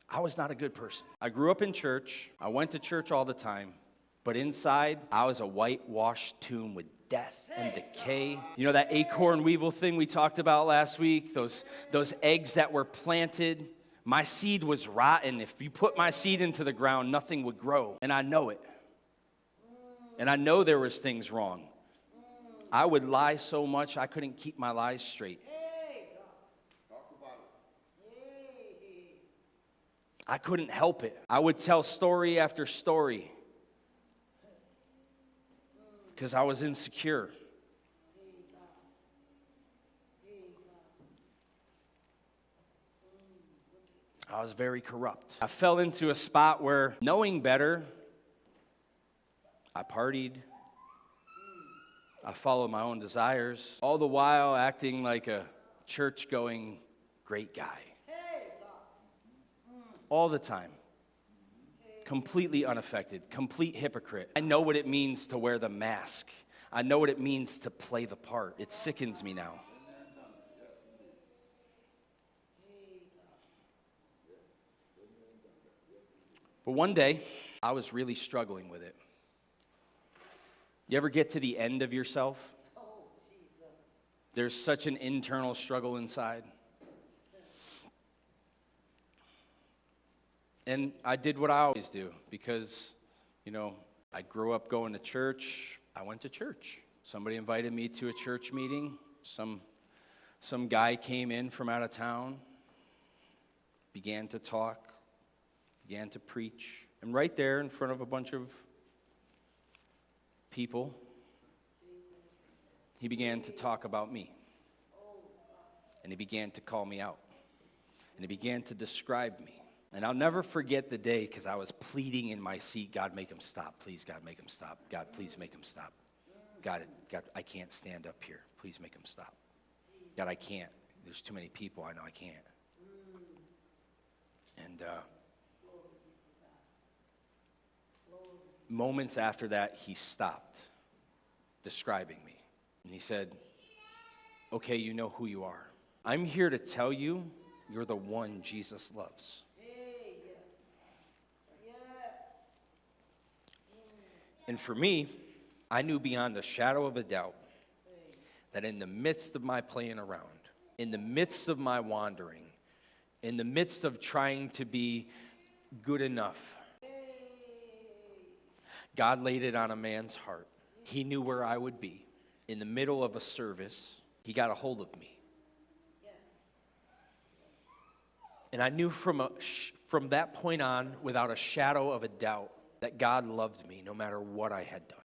I was not a good person. I grew up in church. I went to church all the time. But inside, I was a whitewashed tomb with death and decay. You know that acorn weevil thing we talked about last week? Those eggs that were planted. My seed was rotten. If you put my seed into the ground, nothing would grow. And I know it. And I know there was things wrong. I would lie so much I couldn't keep my lies straight. I couldn't help it. I would tell story after story because I was insecure. I was very corrupt. I fell into a spot where, knowing better, I partied. I followed my own desires, all the while acting like a church-going great guy. All the time. Completely unaffected, complete hypocrite. I know what it means to wear the mask. I know what it means to play the part. It sickens me now. But one day, I was really struggling with it. You ever get to the end of yourself? There's such an internal struggle inside. And I did what I always do because, I grew up going to church. I went to church. Somebody invited me to a church meeting. Some guy came in from out of town, began to talk, began to preach. And right there in front of a bunch of people, he began to talk about me. And he began to call me out. And he began to describe me. And I'll never forget the day because I was pleading in my seat, God, make him stop. Please, God, make him stop. God, please make him stop. God, I can't stand up here. Please make him stop. God, I can't. There's too many people. I know I can't. And moments after that, he stopped describing me. And he said, okay, you know who you are. I'm here to tell you you're the one Jesus loves. And for me, I knew beyond a shadow of a doubt that in the midst of my playing around, in the midst of my wandering, in the midst of trying to be good enough, God laid it on a man's heart. He knew where I would be. In the middle of a service, he got a hold of me. And I knew from that point on, without a shadow of a doubt, that God loved me no matter what I had done.